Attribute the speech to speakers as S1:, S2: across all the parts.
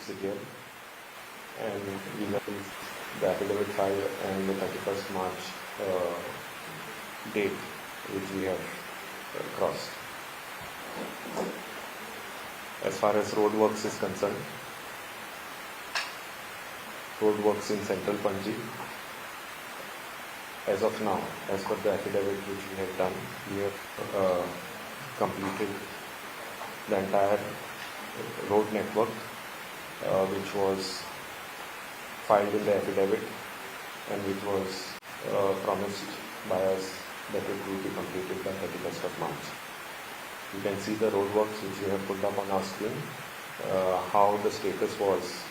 S1: IPSCDL, and we have the affidavit file and the 31st March date which we have crossed. As far as roadworks is concerned, roadworks in Central Panaji, as of now, as per the affidavit which we have done, we have completed the entire road network which was filed in the affidavit and which was promised by us that it will be completed by 31st of March. You can see the roadworks which we have put up on our screen, how the status was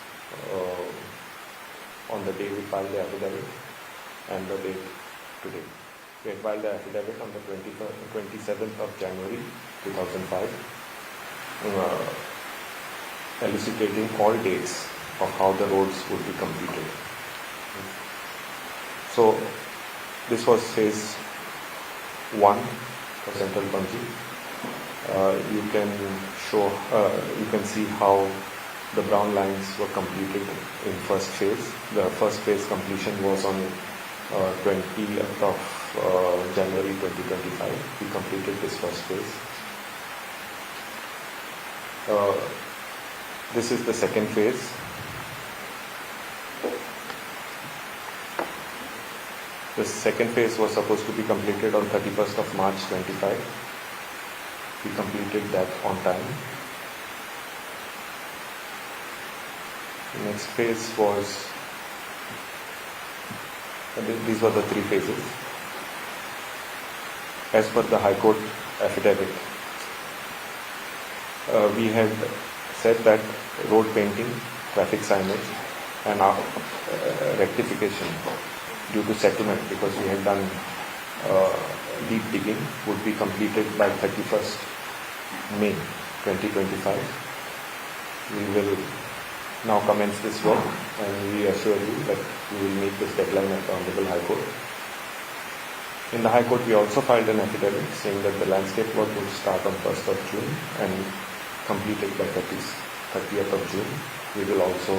S1: on the day we filed the affidavit and the date today. We had filed the affidavit on the 27th of January 2005, elucidating all dates of how the roads would be completed. So this was phase 1 for Central Panaji. You can see how the brown lines were completed in first phase. The first phase completion was on 20th of January 2025. We completed this first phase. This is the second phase. The second phase was supposed to be completed on 31st of March 25. We completed that on time. The next phase was, these were the 3 phases. As per the High Court affidavit, we had said that road painting, traffic signage and rectification due to settlement, because we had done deep digging, would be completed by 31st May 2025. We will now commence this work and we assure you that we will meet this deadline at the Honorable High Court. In the High Court, we also filed an affidavit saying that the landscape work will start on 1st of June and completed by 30th of June. We will also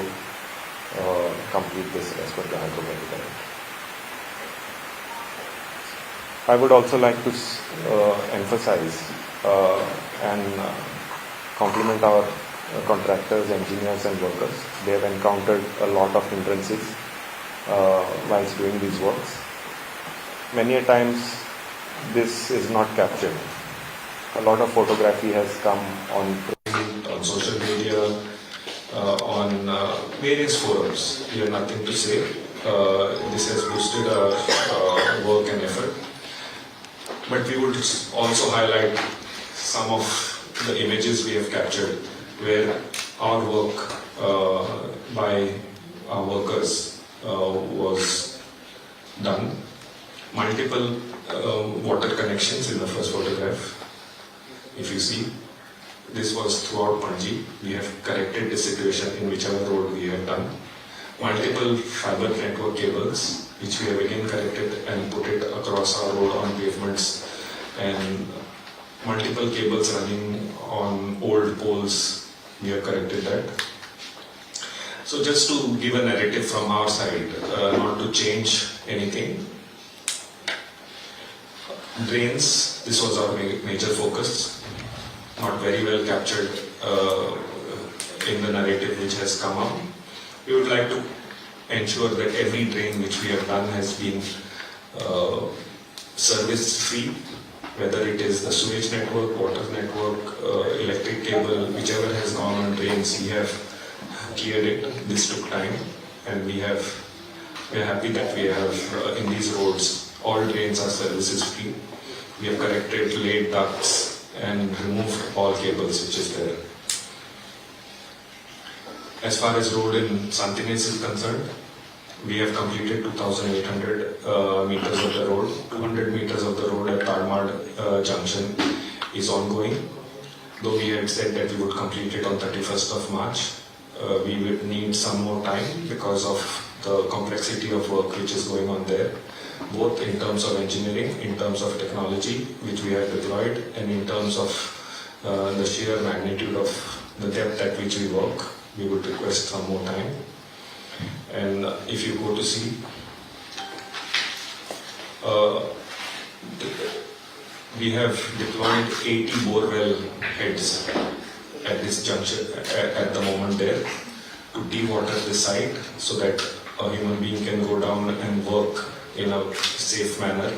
S1: complete this as per the High Court affidavit. I would also like to emphasize and compliment our contractors, engineers and workers. They have encountered a lot of hindrances whilst doing these works. Many a times this is not captured. A lot of photography has come on social media, on various forums. We have nothing to say. This has boosted our work and effort. But we would also highlight some of the images we have captured where our work by our workers was done. Multiple water connections in the first photograph. If you see, this was throughout Panaji. We have corrected the situation in whichever road we have done. Multiple fiber network cables, which we have again corrected and put it across our road on pavements, and multiple cables running on old poles, we have corrected that. So just to give a narrative from our side, not to change anything. Drains, this was our major focus, not very well captured in the narrative which has come up. We would like to ensure that every drain which we have done has been service free, whether it is the sewage network, water network, electric cable, whichever has gone on drains, we have cleared it. This took time, and we are happy that we have in these roads all drains are services free. We have corrected laid ducts and removed all cables which is there. As far as road in Santines is concerned, we have completed 2,800 meters of the road. 200 meters of the road at Tarmad Junction is ongoing. Though we had said that we would complete it on 31st of March, we would need some more time because of the complexity of work which is going on there, both in terms of engineering, in terms of technology which we have deployed, and in terms of the sheer magnitude of the depth at which we work.
S2: we would request some more time. And if you go to see, we have deployed 80 borewell heads at this juncture, at the moment there, to dewater the site so that a human being can go down and work in a safe manner.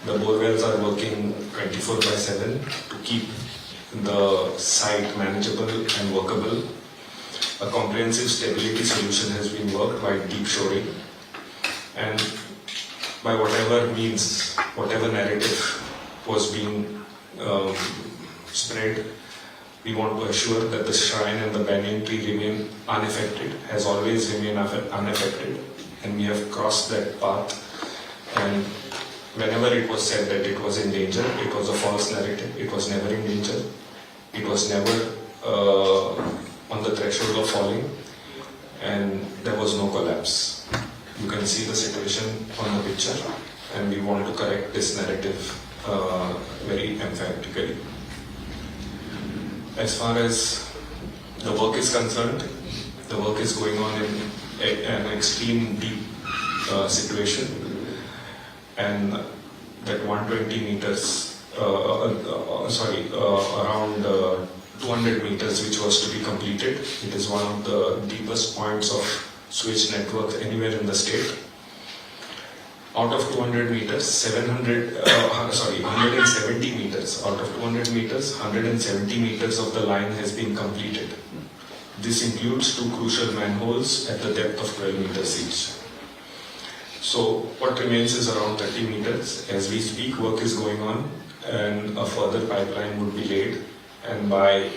S2: The borewells are working 24/7 to keep the site manageable and workable. A comprehensive stability solution has been worked by deep shoring, and by whatever means, whatever narrative was being spread, we want to assure that the shrine and the banyan tree remain unaffected, has always remained unaffected, and we have crossed that path. And whenever it was said that it was in danger, it was a false narrative. It was never in danger. It was never on the threshold of falling, and there was no collapse. You can see the situation on the picture, and we want to correct this narrative very emphatically. As far as the work is concerned, the work is going on in an extreme deep situation, and that 120 meters, around 200 meters which was to be completed. It is one of the deepest points of switch network anywhere in the state. Out of 200 meters, 170 meters, out of 200 meters, 170 meters of the line has been completed. This includes 2 crucial manholes at the depth of 12 meters each. So what remains is around 30 meters. As we speak, work is going on, and a further pipeline would be laid, and by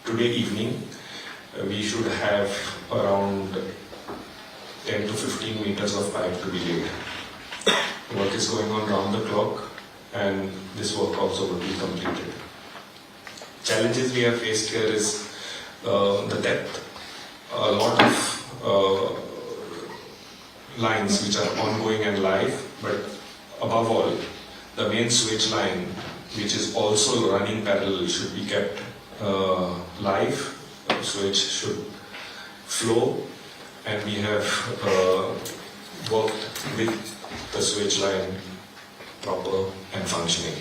S2: today evening, we should have around 10 to 15 meters of pipe to be laid. Work is going on round the clock, and this work also will be completed. Challenges we have faced here is the depth. A lot of lines which are ongoing and live, but above all, the main switch line, which is also running parallel, should be kept live, so it should flow, and we have worked with the switch line proper and functioning.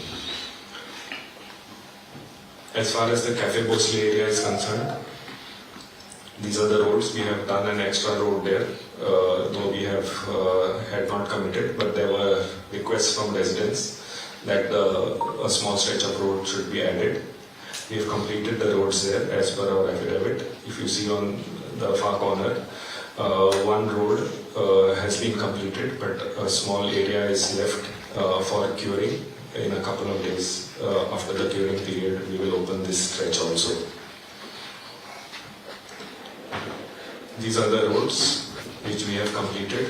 S2: As far as the Cafe Bosle area is concerned, these are the roads. We have done an extra road there, though we have had not committed, but there were requests from residents that a small stretch of road should be added. We have completed the roads there as per our affidavit. If you see on the far corner, one road has been completed, but a small area is left for curing. In a couple of days after the curing period, we will open this stretch also. These are the roads which we have completed.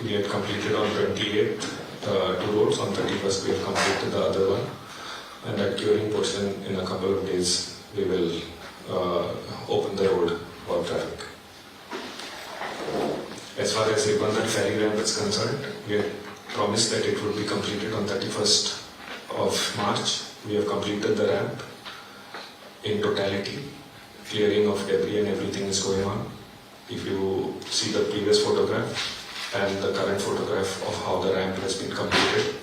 S2: We had completed on 28th 2 roads, on 31st we have completed the other one, and that curing portion in a couple of days we will open the road for traffic. As far as Ribandar ferry ramp is concerned, we had promised that it would be completed on 31st of March. We have completed the ramp in totality. Clearing of debris and everything is going on. If you see the previous photograph and the current photograph of how the ramp has been completed,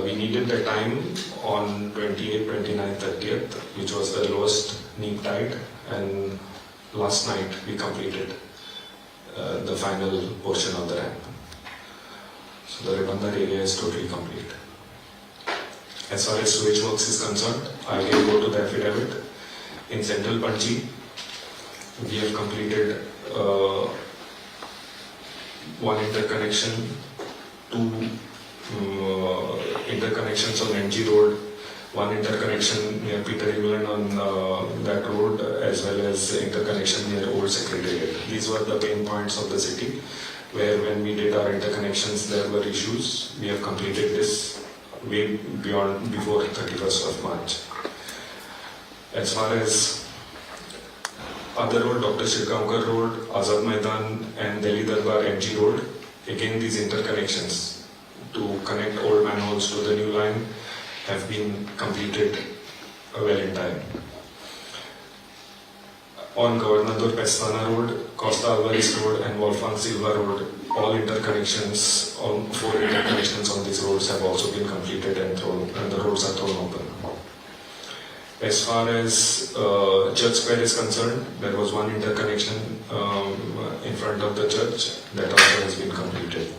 S2: we needed the time on 28th, 29th, 30th, which was the lowest neap tide, and last night we completed the final portion of the ramp. So the Ribandar area is totally complete. As far as switch works is concerned, I will go to the affidavit. In Central Panaji, we have completed one interconnection, 2 interconnections on NG Road, one interconnection near Peter England on that road, as well as interconnection near Old Secretariat. These were the pain points of the city, where when we did our interconnections there were issues. We have completed this way before 31st of March. As far as other road, Dr. Shirgaonkar Road, Azad Maidan and Delhi Darbar MG Road, again these interconnections to connect old manholes to the new line have been completed well in time. on Gobernador Pestana Road, Costa Alvarez Road and Wolfgang Silva Road. All interconnections, all 4 interconnections on these roads have also been completed and the roads are thrown open. As far as Church Square is concerned, there was one interconnection in front of the church that also has been completed.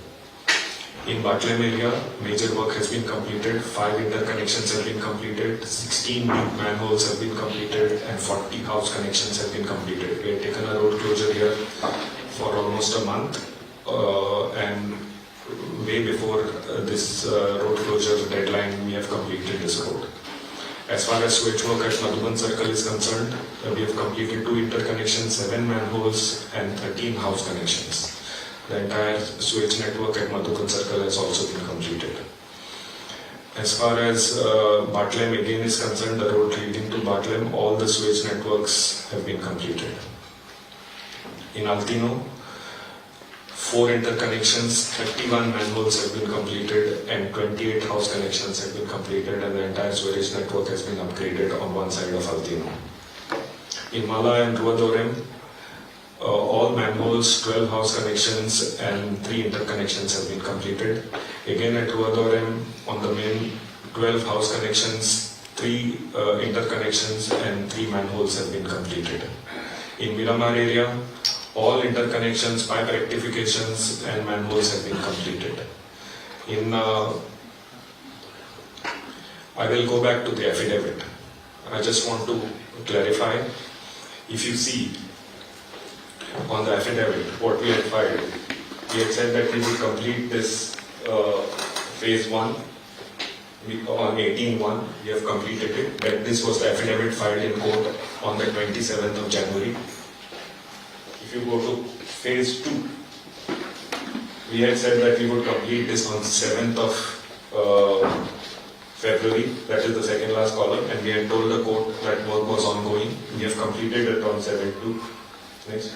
S2: In Batlem area, major work has been completed, 5 interconnections have been completed, 16 manholes have been completed and 40 house connections have been completed. We have taken a road closure here for almost a month and way before this road closure deadline we have completed this road. As far as switch work at Madhuban Circle is concerned, we have completed 2 interconnections, 7 manholes and 13 house connections. The entire sewage network at Madhuban Circle has also been completed. As far as Batlem again is concerned, the road leading to Batlem, all the sewage networks have been completed. In Altino, 4 interconnections, 31 manholes have been completed and 28 house connections have been completed, and the entire sewage network has been upgraded on one side of Altino. In Mala and Ruadorem, all manholes, 12 house connections and 3 interconnections have been completed. Again at Ruadorem, on the main, 12 house connections, 3 interconnections and 3 manholes have been completed. In Miramar area, all interconnections, pipe rectifications and manholes have been completed. I will go back to the affidavit. I just want to clarify. If you see on the affidavit what we had filed, we had said that we would complete this phase 1 on 18/1. We have completed it. That this was the affidavit filed in court on the 27th of January. If you go to phase 2, we had said that we would complete this on 7th of February, that is the second last column, and we had told the court that work was ongoing. We have completed it on 7/2. Next.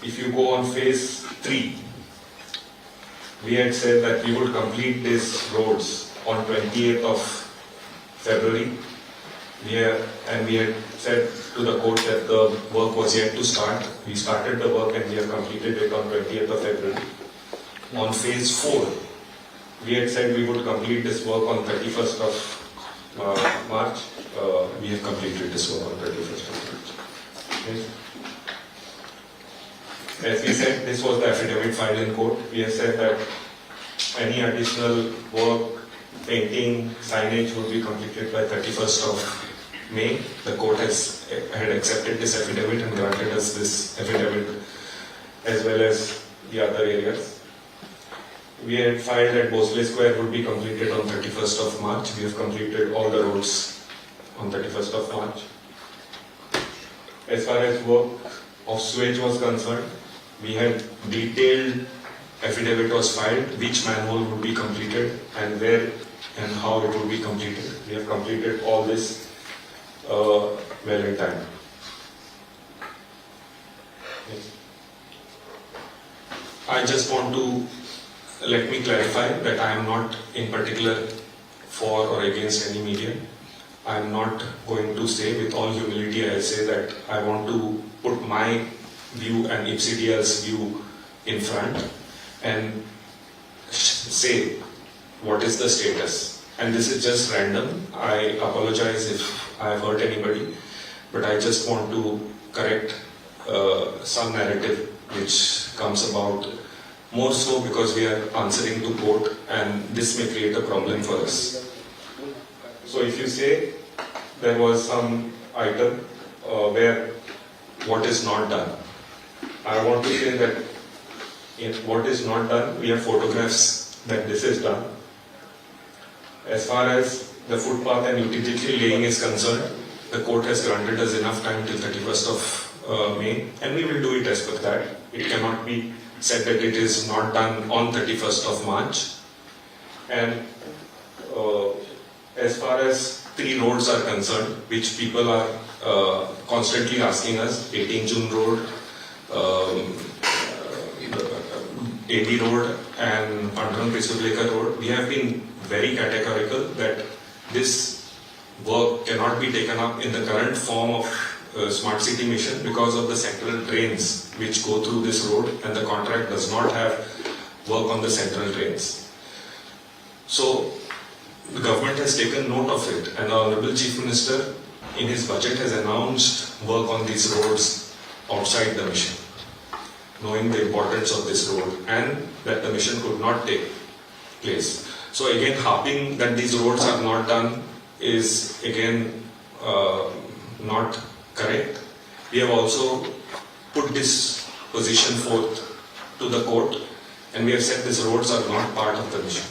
S2: If you go on phase 3, we had said that we would complete these roads on 28th of February. We had said to the court that the work was yet to start. We started the work and we have completed it on 20th of February. On phase 4, we had said we would complete this work on 31st of March. We have completed this work on 31st of March. Okay. As we said, this was the affidavit filed in court. We have said that any additional work, painting, signage would be completed by 31st of May. The court had accepted this affidavit and granted us this affidavit as well as the other areas. We had filed that Bosley Square would be completed on 31st of March. We have completed all the roads on 31st of March. As far as work of sewage was concerned, we had detailed affidavit was filed, which manhole would be completed and where and how it would be completed. We have completed all this well in time. Yes. I just want to let me clarify that I am not in particular for or against any medium. I am not going to say, with all humility, I say that I want to put my view and IPSCDL's view in front and say what is the status. And this is just random. I apologize if I have hurt anybody, but I just want to correct some narrative which comes about, more so because we are answering to court and this may create a problem for us. So if you say there was some item where what is not done, I want to say that in what is not done, we have photographs that this is done. As far as the footpath and utility laying is concerned, the court has granted us enough time till 31st of May, and we will do it as per that. It cannot be said that it is not done on 31st of March. And as far as 3 roads are concerned, which people are constantly asking us, 18 June Road, AD Road and Pandran Prisuvleka Road, we have been very categorical that this work cannot be taken up in the current form of smart city mission because of the central drains which go through this road, and the contract does not have work on the central drains. So the government has taken note of it, and the Honorable Chief Minister in his budget has announced work on these roads outside the mission, knowing the importance of this road and that the mission could not take place. So again, harping that these roads are not done is again not correct. We have also put this position forth to the court, and we have said these roads are not part of the mission.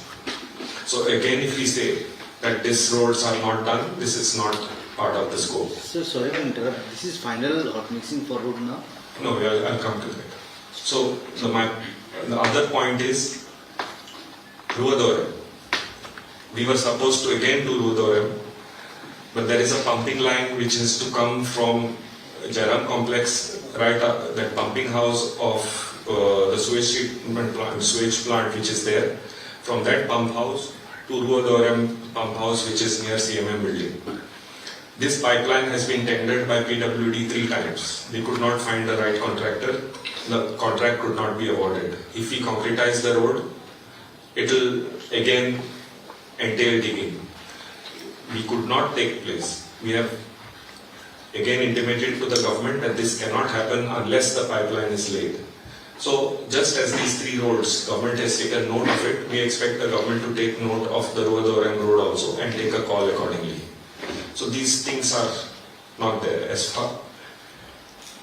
S2: So again, if we say that these roads are not done, this is not part of the scope.
S3: So sorry to interrupt. This is final hot mixing for road now?
S2: No, I'll come to that. So the other point is Ruadorem. We were supposed to again do Ruadorem, but there is a pumping line which is to come from Jairam complex, right up, that pumping house of the sewage treatment plant, sewage plant which is there, from that pump house to Ruadorem pump house which is near CMM building. This pipeline has been tendered by PWD 3 times. We could not find the right contractor. The contract could not be awarded. If we concretize the road, it will again entail digging. We could not take place. We have again intimated to the government that this cannot happen unless the pipeline is laid. So just as these 3 roads, government has taken note of it, we expect the government to take note of the Ruadorem road also and take a call accordingly. So these things are not there as far.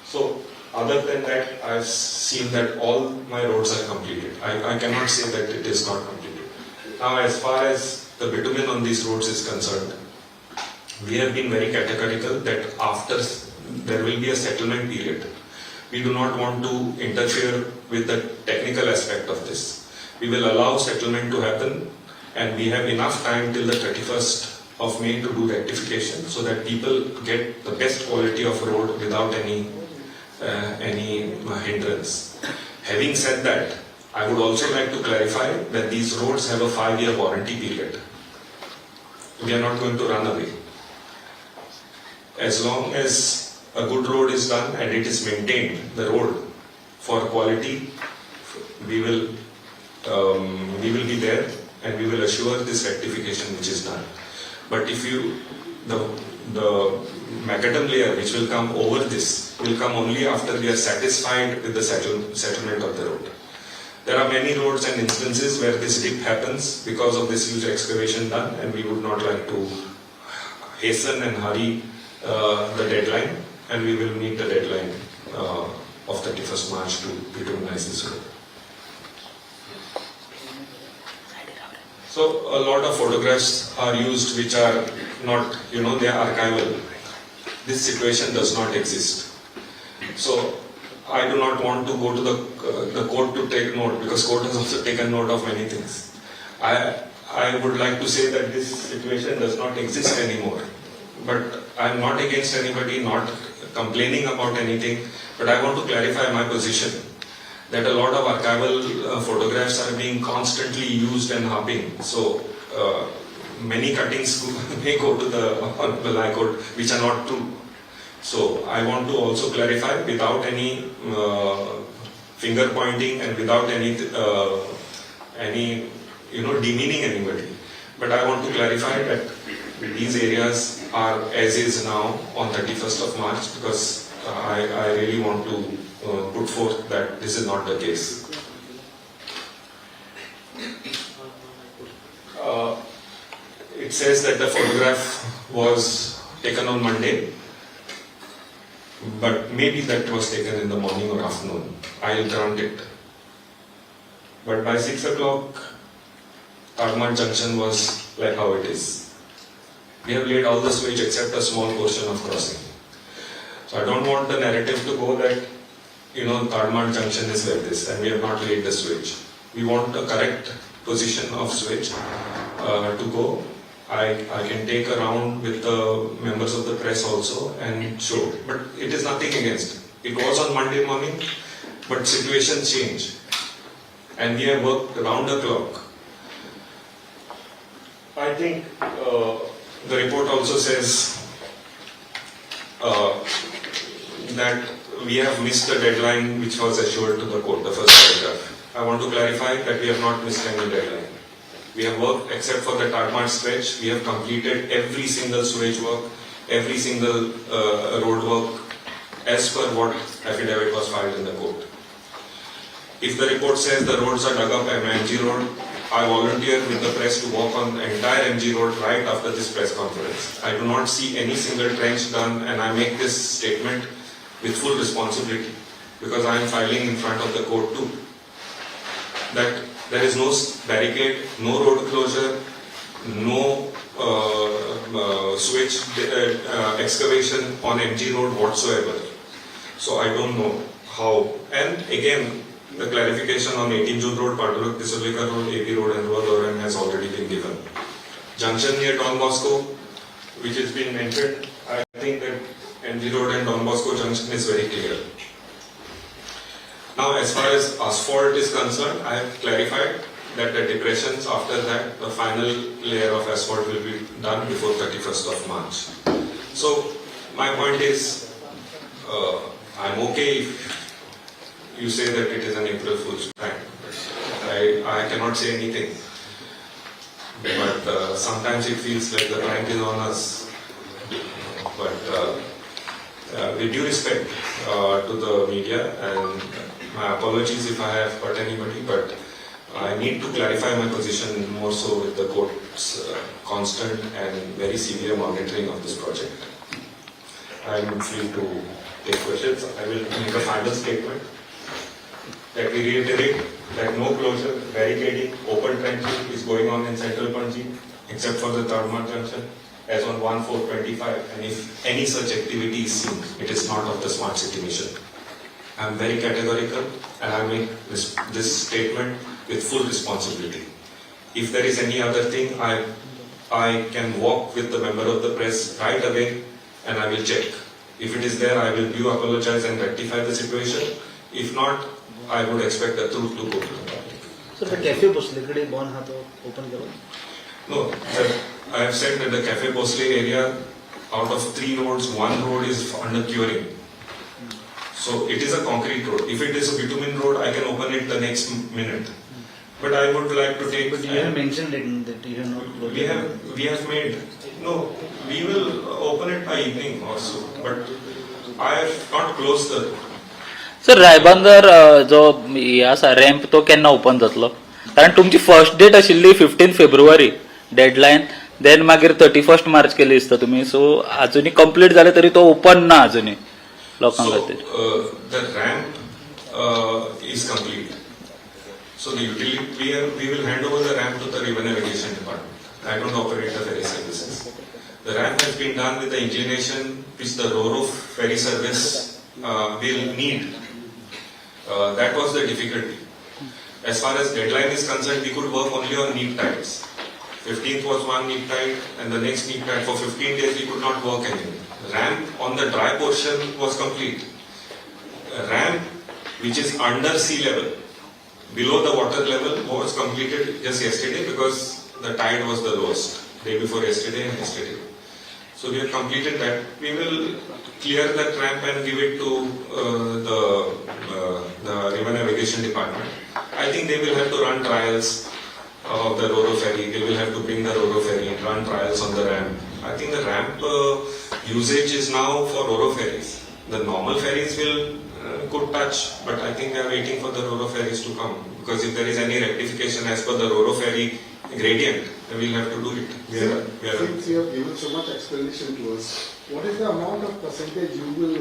S2: So other than that, I've seen that all my roads are completed. I cannot say that it is not completed. Now, as far as the bitumen on these roads is concerned, we have been very categorical that after there will be a settlement period. We do not want to interfere with the technical aspect of this. We will allow settlement to happen, and we have enough time till the 31st of May to do rectification so that people get the best quality of road without any hindrance. Having said that, I would also like to clarify that these roads have a 5-year warranty period. We are not going to run away. As long as a good road is done and it is maintained, the road for quality, we will be there and we will assure this rectification which is done. But if the macadam layer which will come over this will come only after we are satisfied with the settlement of the road. There are many roads and instances where this dip happens because of this huge excavation done, and we would not like to hasten and hurry the deadline, and we will meet the deadline of 31st March to bitumize this road. So a lot of photographs are used which are not, they are archival. This situation does not exist. So I do not want to go to the court to take note, because court has also taken note of many things. I would like to say that this situation does not exist anymore. But I am not against anybody, not complaining about anything, but I want to clarify my position that a lot of archival photographs are being constantly used and harping. So many cuttings may go to the High Court which are not true. So I want to also clarify without any finger pointing and without any demeaning anybody. But I want to clarify that these areas are as is now on 31st of March, because I really want to put forth that this is not the case. It says that the photograph was taken on Monday, but maybe that was taken in the morning or afternoon. I'll grant it. But by 6 o'clock, Tagmar Junction was like how it is. We have laid all the sewage except a small portion of crossing. So I don't want the narrative to go that, Tagmar Junction is like this and we have not laid the sewage. We want a correct position of sewage to go. I can take a round with the members of the press also and show. But it is nothing against. It was on Monday morning, but situations change. And we have worked round the clock. I think the report also says that we have missed the deadline which was assured to the court, the first paragraph. I want to clarify that we have not missed any deadline. We have worked, except for the tarmac stretch, we have completed every single sewage work, every single road work as per what affidavit was filed in the court. If the report says the roads are dug up at MG Road, I volunteer with the press to walk on the entire MG Road right after this press conference. I do not see any single trench done, and I make this statement with full responsibility because I am filing in front of the court too. That there is no barricade, no road closure, no switch excavation on MG Road whatsoever. So I don't know how. And again, the clarification on 18 June Road, Paduruk, Tisolika Road, AP Road and Rural has already been given. Junction near Don Bosco, which has been mentioned, I think that MG Road and Don Bosco Junction is very clear. Now, as far as asphalt is concerned, I have clarified that the depressions after that, the final layer of asphalt will be done before 31st of March. So, my point is, I'm okay if you say that it is an April Fool's prank. I cannot say anything. But sometimes it feels like the prank is on us. But with due respect to the media, and my apologies if I have hurt anybody, but I need to clarify my position more so with the court's constant and very severe monitoring of this project. I am free to take questions. I will make a final statement that we reiterate that no closure, barricading, open trenching is going on in central Panaji except for the Tarmac junction as on 1/4/25, and if any such activity is seen, it is not of the smart city mission. I am very categorical and I make this statement with full responsibility. If there is any other thing, I can walk with the member of the press right away and I will check. If it is there, I will do apologize and rectify the situation. If not, I would expect the truth to go to the public.
S3: So the cafe Bosle bon ha to open karo?
S2: No, sir, I have said that the Cafe Bosle area, out of 3 roads, 1 road is under curing. So it is a concrete road. If it is a bitumen road, I can open it the next minute. But I would like to take.
S3: But you have mentioned it that you have not closed.
S2: We have made. No, we will open it by evening also. But I have not closed the road.
S4: Sir Raibandar जो आसा ramp तो केन्ना open जातलो? कारण तुमची first date आशिल्ली 15 February deadline, then मागीर 31 मार्च केली दिसता तुमी. सो अजूनही कंप्लीट जाले तरी तो ओपन ना अजूनही लोकांक खातीर.
S2: The ramp is complete. So the utility we will hand over the ramp to the river navigation department. I don't operate the ferry services. The ramp has been done with the inclination which the Ro-Ro ferry service will need. That was the difficulty. As far as deadline is concerned, we could work only on neap tides. 15th was one neap tide and the next neap tide. For 15 days we could not work anymore. Ramp on the dry portion was complete. Ramp which is under sea level, below the water level, was completed just yesterday because the tide was the lowest, day before yesterday and yesterday. So we have completed that. We will clear that ramp and give it to the river navigation department. I think they will have to run trials of the Ro-Ro ferry. They will have to bring the Ro-Ro ferry, run trials on the ramp. I think the ramp usage is now for Ro-Ro ferries. The normal ferries could touch, but I think they are waiting for the Ro-Ro ferries to come. Because if there is any rectification as per the Ro-Ro ferry gradient, then we will have to do it.
S5: Since you have given so much explanation to us, what is the amount of percentage you will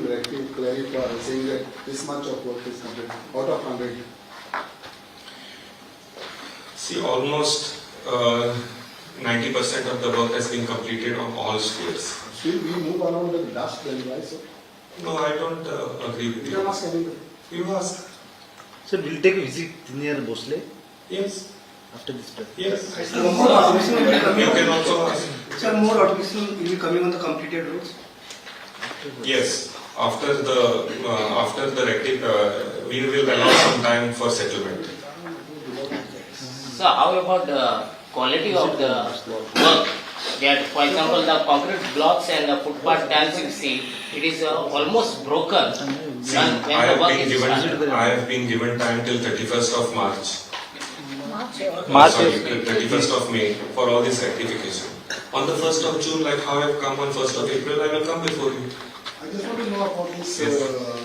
S5: clarify saying that this much of work is complete out of 100?
S2: See, almost 90% of the work has been completed on all spheres.
S5: Still we move around the dust then, right? So,
S2: No, I don't agree with
S5: you
S2: you.
S5: can ask anybody.
S2: You ask.
S3: So we'll take a visit near Bosle
S2: Yes.
S3: after this press.
S2: Yes.
S6: More automation will be coming.
S2: You can also ask.
S6: Sir, more automation will be coming on the completed roads.
S2: Yes. After the we will allow some time for settlement.
S7: So how about the quality of the work? that, for example, the concrete blocks and the footpath tiles you see, it is almost broken
S2: See,
S7: when the work is started.
S2: I have been given time till 31st of March.
S4: March
S2: Sorry,
S4: is-
S2: till 31st of May for all this rectification. On the 1st of June, like how I have come on 1st of April, I will come before you.
S5: I just want to know about this
S2: Yes.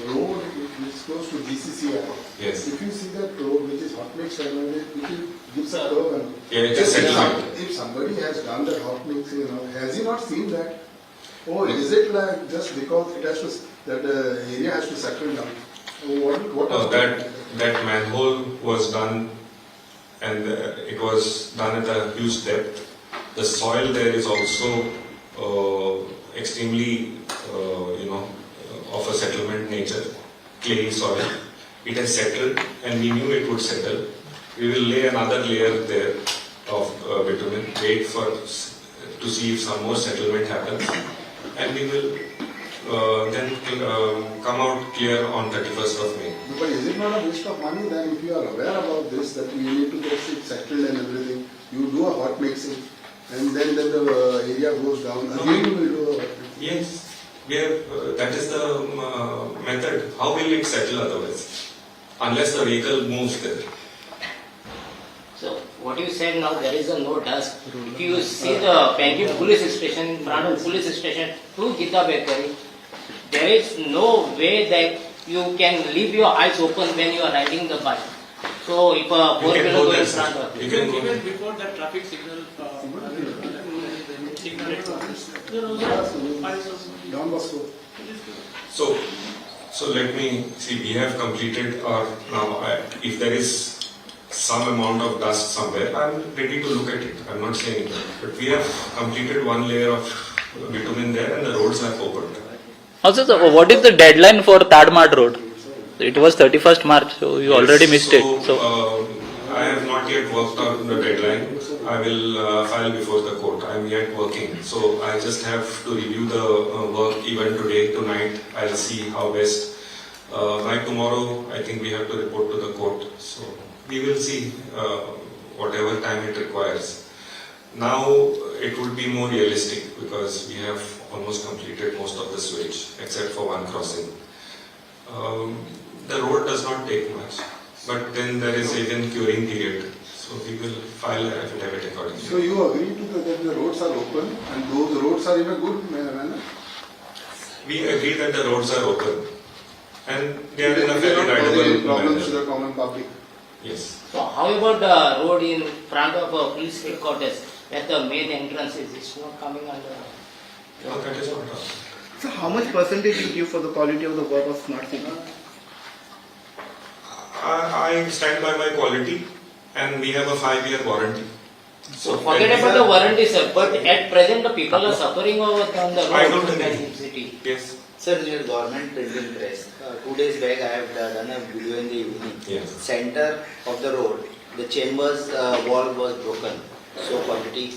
S5: road which is close to GCCI.
S2: Yes.
S5: If you see that road which is hot mix and it gives a curve and
S2: Yeah, it is settlement.
S5: if somebody has done that hot mix, has he not seen that? Oh, is it like just because it has to that the area has to settle down? What
S2: That manhole was done and it was done at a huge depth. The soil there is also extremely, of a settlement nature, clayey soil. It has settled and we knew it would settle. We will lay another layer there of bitumen, wait to see if some more settlement happens, and we will then come out clear on 31st of May.
S5: But is it not a waste of money then if you are aware about this that you need to get it settled and everything, you do a hot mixing and then the area goes down, again you will do a hot mixing.
S2: Yes, we have, that is the method. How will it settle otherwise? Unless the vehicle moves there.
S7: So what you said now, there is a no dust. If you see the Panaji police station, Prudent police station to Gita Bakery, there is no way that you can leave your eyes open when you are riding the bike. So if a
S2: You can
S7: four-wheeler
S2: go
S7: go
S2: there,
S7: in
S2: sir.
S7: front of you.
S2: You can go there.
S8: Before the traffic signal,
S5: Don Bosco.
S2: So let me see, we have completed our, now if there is some amount of dust somewhere, I'm ready to look at it, I'm not saying that. But we have completed one layer of bitumen there and the roads have opened.
S4: Also, so what is the deadline for Tadmart Road? It was 31st March, so you already missed it. So
S2: I have not yet worked out the deadline. I will file before the court. I am yet working. So I just have to review the work even today, tonight. I'll see how best. By tomorrow, I think we have to report to the court. So we will see whatever time it requires. Now it would be more realistic because we have almost completed most of the switch except for one crossing. The road does not take much, but then there is even curing period. So we will file an affidavit accordingly.
S5: So you agree to that the roads are open and those roads are in a good manner?
S2: We agree that the roads are open and they are in a
S5: They
S2: very
S5: don't cause any problems to
S2: manner.
S5: the common public.
S2: Yes.
S7: So how about the road in front of police headquarters where the main entrance is? It's not coming under.
S2: No, that is not all.
S6: So how much percentage you give for the quality of the work of Smart City?
S2: I stand by my quality and we have a 5-year warranty.
S7: So forget about the warranty, sir. But at present, the people are suffering over on the road.
S2: I don't
S7: in
S2: agree.
S7: Panaji city.
S2: Yes.
S3: Sir, in your government printing press, 2 days back I have done a video in the evening.
S2: Yes.
S3: Center of the road, the chambers wall was broken. So quality.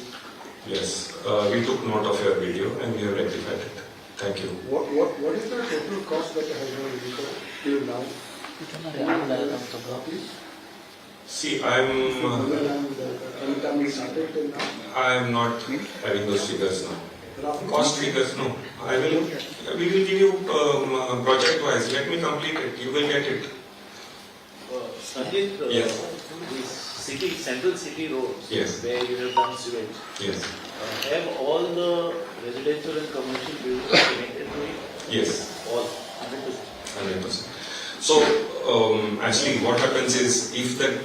S2: Yes. We took note of your video and we have rectified it. Thank you.
S5: What is the total cost that has been incurred till now?
S2: See, I am not having those figures now. Cost figures, no. We will give you project wise. Let me complete it. You will get it.
S9: Sanjit,
S2: Yes.
S9: these central city roads,
S2: Yes.
S9: where you have done sewage,
S2: Yes.
S9: have all the residential and commercial buildings connected to it?
S2: Yes.
S9: All, 100%.
S2: 100%. So, actually, what happens is if the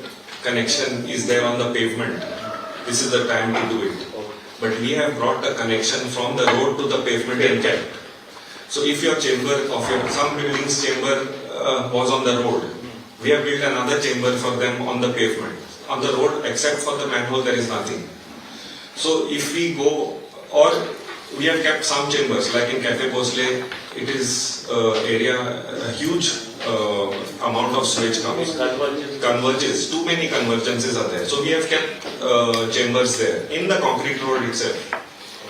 S2: connection is there on the pavement, this is the time to do it. But we have brought the connection from the road to the pavement and kept. So, if your chamber of some buildings chamber was on the road, we have built another chamber for them on the pavement. On the road, except for the manhole, there is nothing. So, if we go, or we have kept some chambers, like in Cafe Bosle, it is a huge amount of sewage comes. Converges. Too many convergences are there. So we have kept chambers there in the concrete road itself.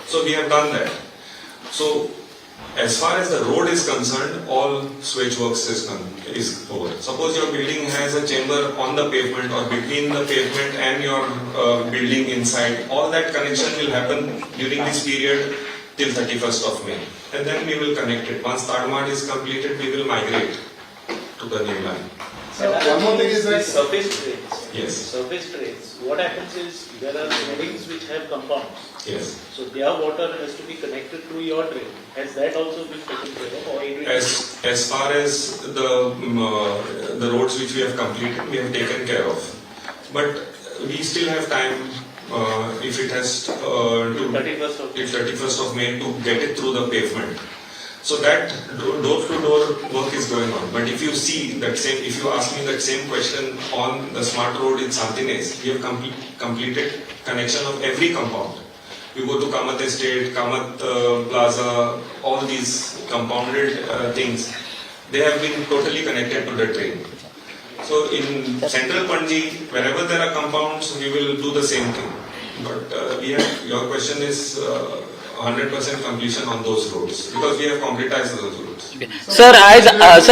S2: So we have done that. So As far as the road is concerned, all switch works is over. Suppose your building has a chamber on the pavement or between the pavement and your building inside, all that connection will happen during this period till 31st of May. And then we will connect it. Once Tadmart is completed, we will migrate to the new line.
S5: So one more thing is that
S9: Surface drains.
S2: Yes.
S9: Surface drains. What happens is there are buildings which have compounds.
S2: Yes.
S9: So their water has to be connected to your drain. Has that also been taken care of? Or it will
S2: As far as the roads which we have completed, we have taken care of. But we still have time if it has to
S9: 31st of
S2: till 31st of May to get it through the pavement. So that door-to-door work is going on. But if you see that same, if you ask me that same question on the smart road in Santines, we have completed connection of every compound. You go to Kamath Estate, Kamath Plaza, all these compounded things, they have been totally connected to the train. So in central Panji, wherever there are compounds, we will do the same thing. But your question is 100% completion on those roads because we have concretized those roads.
S4: Sir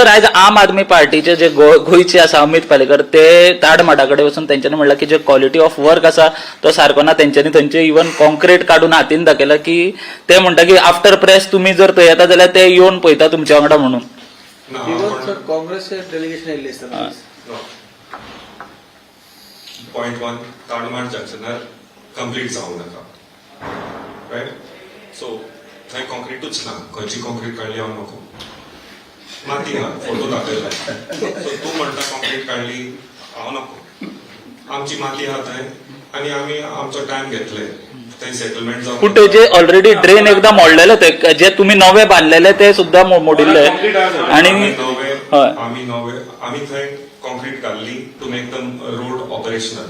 S4: आज आम आदमी पार्टीचे जे गोंयचे आसा अमित पालेकर ते ताडमाटा कडेन वचून तेंच्यांनी म्हणला की जे क्वॉलिटी ऑफ वर्क आसा तो सारको ना. तेंच्यांनी थंयचे इवन कॉन्क्रीट काडून हातीन दाखयला की ते म्हणटा की आफ्टर प्रेस तुमी जर थंय येता जाल्यार ते येवन पळयता तुमच्या वांगडा म्हणून.
S6: काँग्रेसचे डेलिगेशन येयल्ले आसता.
S2: Point 1, ताडमाट जंक्शनार कंप्लीट जावंक नाका. रायट? सो थंय कॉन्क्रीटूच ना. खंयची कॉन्क्रीट काडली हांव नको. माती हा, फोटो दाखयला. सो तूं म्हणटा कॉन्क्रीट काडली, हांव नको. आमची माती हा थंय आनी आमी आमचो टायम घेतले. थंय सेटलमेंट जावंक
S4: पूण तेजे ऑलरेडी ड्रेन एकदा मोडलेले ते जे तुम्ही नवे बांधलेले ते सुद्धा मोडिल्ले आणि
S2: आमी थंय कॉन्क्रीट घाल्ली to make the road operational.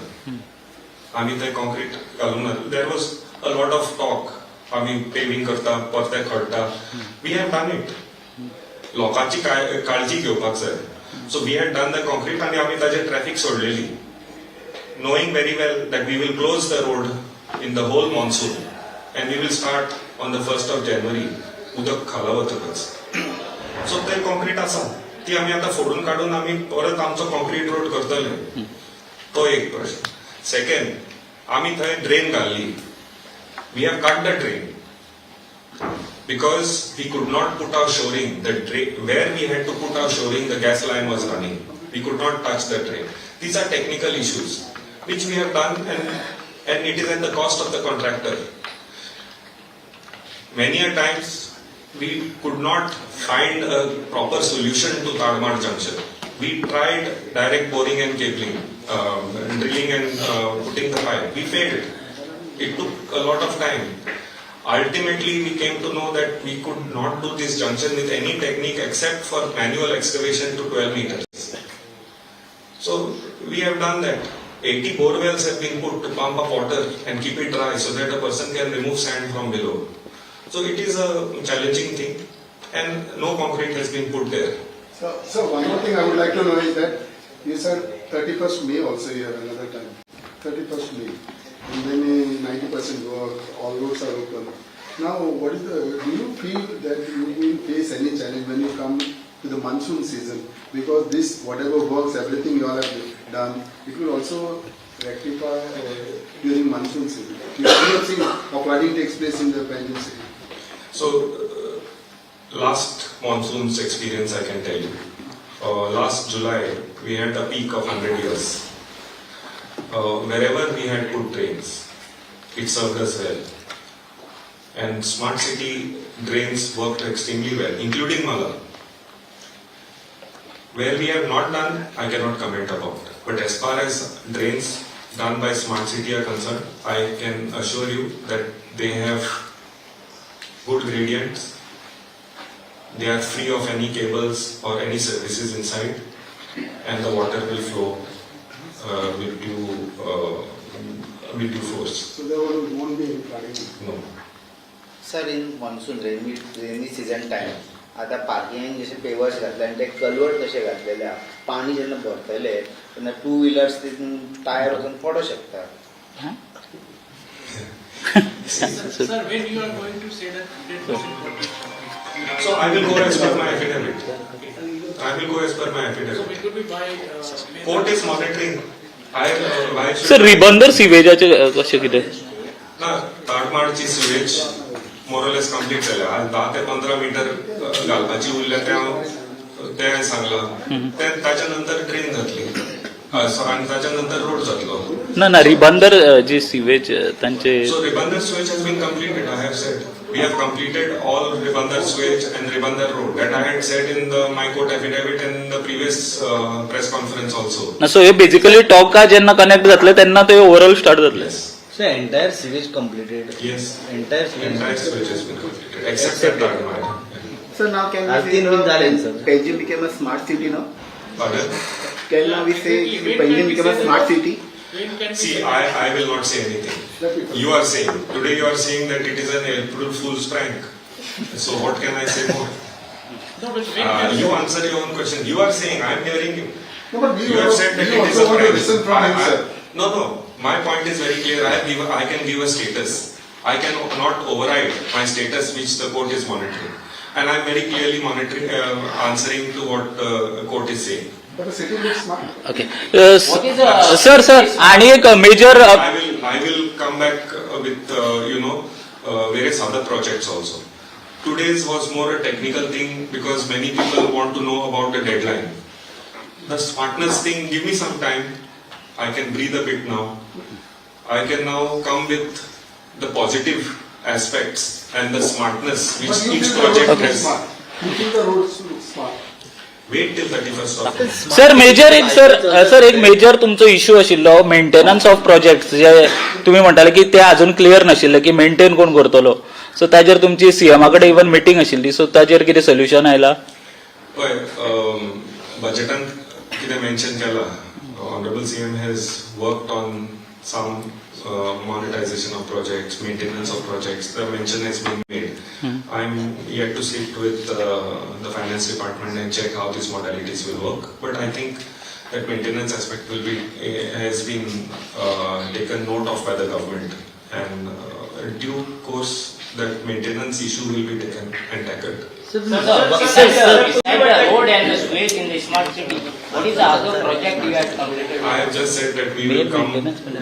S2: आमी थंय कॉन्क्रीट घालून there was a lot of talk. आमी पेविंग करता, परते खडटा. We have done it. लोकांची काळजी घेवपाक जाय. So we had done the concrete आनी आमी ताजेर ट्रॅफिक सोडलेली. knowing very well that we will close the road in the whole monsoon and we will start on the 1st of January उदक खाला वतकच. सो ते कॉन्क्रीट आसा ती आमी आतां फोडून काडून आमी परत आमचो कॉन्क्रीट रोड करतले. तो एक प्रश्न. सेकंड, आमी थंय ड्रेन घाल्ली. We have cut the drain because we could not put our shoring. The drain where we had to put our shoring, the gas line was running. We could not touch the drain. These are technical issues which we have done and it is at the cost of the contractor. Many a times we could not find a proper solution to Tadmart junction. We tried direct boring and cabling, drilling and putting the pipe. We failed. It took a lot of time. Ultimately, we came to know that we could not do this junction with any technique except for manual excavation to 12 meters. So we have done that. 80 bore wells have been put to pump up water and keep it dry so that a person can remove sand from below. So it is a challenging thing and no concrete has been put there.
S5: So one more thing I would like to know is that you said 31st May also you have another time. 31st May. And then 90% work, all roads are open. Now, do you feel that you will face any challenge when you come to the monsoon season? Because this, whatever works, everything you all have done, it will also rectify during monsoon season. You have seen how flooding takes place in the Panaji city.
S2: So, last monsoon's experience I can tell you. Last July, we had a peak of 100 years. Wherever we had put drains, it served us well. And smart city drains worked extremely well, including Mala. Where we have not done, I cannot comment about. But as far as drains done by smart city are concerned, I can assure you that they have good gradients. They are free of any cables or any services inside, and the water will flow with due force.
S5: So there won't be any flooding?
S2: No.
S3: Sir, in monsoon rainy season time, आता parking जसे pavers घातले आणि ते culvert तसे घातलेले पाणी जेन्ना भरतले तेन्ना 2 व्हीलर्स टायर वचून पडू शकतात.
S8: Sir, when you are going to say that 100%
S2: So I will go as per my affidavit. I will go as per my
S9: So
S2: affidavit.
S9: it could be by.
S2: Court is monitoring. Why should
S4: sir Ribandar सिवेजाचे कशें कितें
S2: ना ताडमाडची sewage मोरलेस complete जाल्या आज 10 ते 15 metre घालपाची उरल्या ते सांगला ताच्या नंतर ट्रेन जातली आणि ताच्या नंतर रोड जातलो.
S4: ना रिबंदर जी सिवेज तांचे
S2: So Ribandar switch has been completed. I have said we have completed all Ribandar switch and Ribandar road. That I had said in my court affidavit and in the previous press conference also.
S4: ना सो हे basically टॉका जेन्ना connect जातले तेन्ना ते overall start जातले.
S2: Yes.
S3: So entire sewage completed.
S2: Yes.
S3: Entire sewage.
S2: Entire switch has been completed except that Tadmar.
S6: So now can we
S3: Altin bin Zalen, sir.
S6: say Panjim became a smart city now?
S2: Pardon?
S6: Can now we say Panjim became a smart city?
S2: See, I will not say anything. You are saying today. You are saying that it is an April Fool's prank. So what can I say more?
S9: No, but when
S2: You answer your own question. You are saying I am hearing you.
S5: No, but we
S2: You have said that
S5: we
S2: it is
S5: also
S2: a
S5: want to
S2: prank.
S5: listen from him, sir.
S2: No. My point is very clear. I can give a status. I can not override my status which the court is monitoring. And I am very clearly answering to what the court is saying.
S5: But the city looks smart.
S4: Okay
S7: What is the-
S4: sir आणि एक major
S2: I will come back with various other projects also. Today's was more a technical thing because many people want to know about the deadline. The smartness thing, give me some time. I can breathe a bit now. I can now come with the positive aspects and the smartness which
S5: But you
S2: each
S5: think the roads
S2: project
S5: look
S2: has.
S5: smart. You think the roads look smart.
S2: Wait till 31st of May.
S4: Sir major एक sir एक major तुमचो issue आशिल्लो maintenance of project जे तुम्ही म्हणटाले की ते अजून क्लियर नाशिल्ले की मेंटेन कोण करतलो सो ताजेर तुमची सीएमा कडेन इवन मिटींग आशिल्ली सो ताजेर कितें सोल्युशन आयला
S2: पळय बजेटान कितें मेन्शन केला honourable CM has worked on some monetization of projects, maintenance of projects. The mention has been made. I'm yet to sit with the finance department and check how these modalities will work. But I think that maintenance aspect will be has been taken note of by the government, and due course that maintenance issue will be taken and tackled.
S7: Besides the road and the sewage in the smart city, what is the other project you have completed?
S2: I have just said that we will come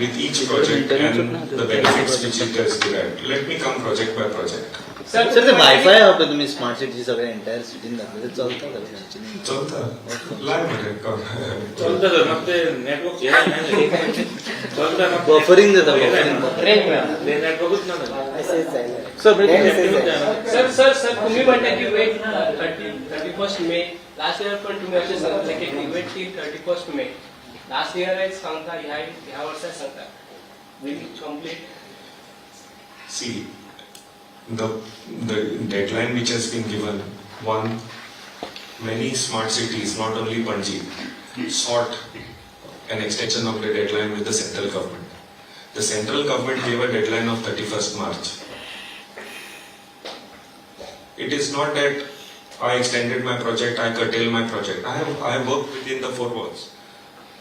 S2: with each project and the benefits which it has derived. Let me come project by project.
S3: Sir ते wifi वापरता तुम्ही smart city सगळ्या entire सिटीन घातलं ते चलता का
S2: चलता लाय मरे
S9: चलता सर मग ते नेटवर्क हे नाही चलता मग
S3: बफरिंग जाता बफरिंग
S7: Range में.
S9: ते नेटवर्कच नाही
S8: सर तुम्ही म्हणता की वेट 31st मे लास्ट इयर पण तुम्ही असे सांगितले की वेट टिल 31st मे लास्ट इयर सांगता ह्या वर्षात सांगता will complete.
S2: See, the deadline which has been given, one, many smart cities, not only Panaji, sought an extension of the deadline with the central government. The central government gave a deadline of 31st March. It is not that I extended my project, I curtailed my project. I have worked within the four walls.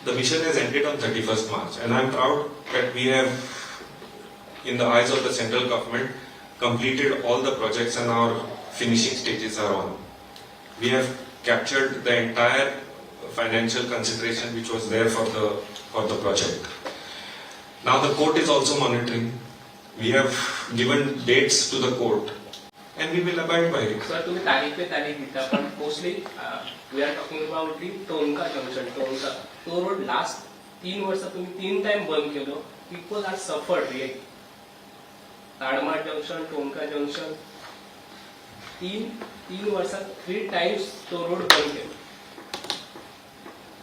S2: The mission has ended on 31st March, and I am proud that we have, in the eyes of the central government, completed all the projects and our finishing stages are on. We have captured the entire financial consideration which was there for the project. Now the court is also monitoring. We have given dates to the court and we will abide by it.
S8: Sir तुम्ही तारीख पे तारीख देता पण mostly we are talking about the Tonca junction Tonca तो road last 3 वर्ष तुम्ही 3 time बंद केलो. People are suffered really. Tadmad junction Tonca junction 3 वर्षात 3 टाइम्स तो रोड बंद केलो.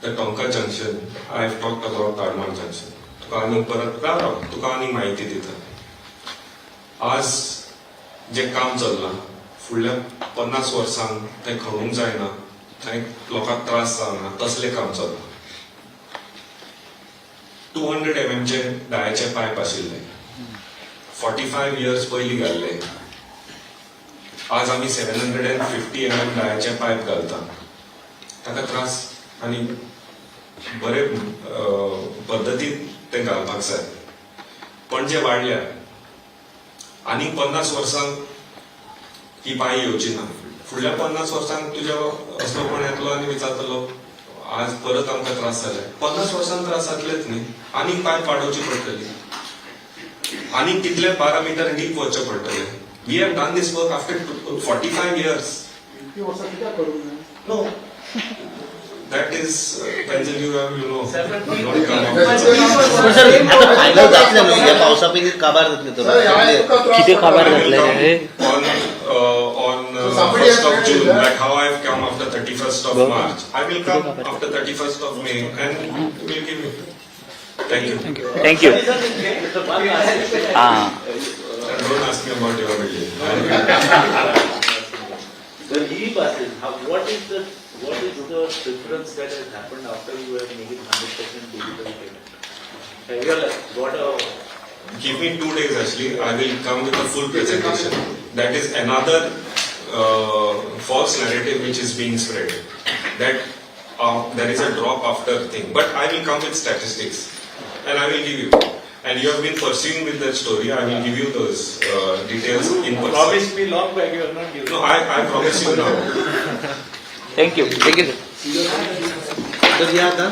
S2: The Tonka junction, I have talked about Tadmar junction. तुका आनी परत राव तुका आनी माहिती दिता. आज जे काम चल्लां फुडल्या 50 वर्सांक ते खणूंक जायना थंय लोकांक त्रास जावना तसलें काम चल्लां. 200 mm चे डायाचे पायप आशिल्ले 45 years पयलीं घाल्ले. आज आमी 750 mm डायाचे पायप घालता. ताका त्रास आनी बरे पद्दतीन ते घालपाक जाय. पणजे वाडल्या आनी 50 वर्सांक ही पाळी येवची ना. फुडल्या 50 वर्सांक तुज्या असलो कोण येतलो आनी विचारतलो आज परत आमकां त्रास जाले 50 वर्सांक त्रास जातलेच न्ही आनी पायप वाडोवची पडटली आनी कितले 12 मीटर डीप वचचें पडटलें we have done this work after 45 years no that is when you have not come up
S3: पण सर आता फायनल जातले न्हू ह्या पावसा पयलीं काबार जातले तर
S4: किती खबर जातले
S2: on 1st of June, like how I have come after 31st of March. I will come after 31st of May and will give you. Thank you.
S4: Thank you.
S2: And don't ask me about your building.
S9: The leave passes, what is the difference that has happened after you have made it 100% digital payment? Have you got a...
S2: Give me 2 days actually. I will come with a full presentation. That is another false narrative which is being spread. That there is a drop after thing. But I will come with statistics and I will give you. And you have been pursuing with that story. I will give you those details in person.
S9: Promise me long back, you are not giving.
S2: No, I promise you now.
S4: Thank you. Thank you.
S3: तर या आता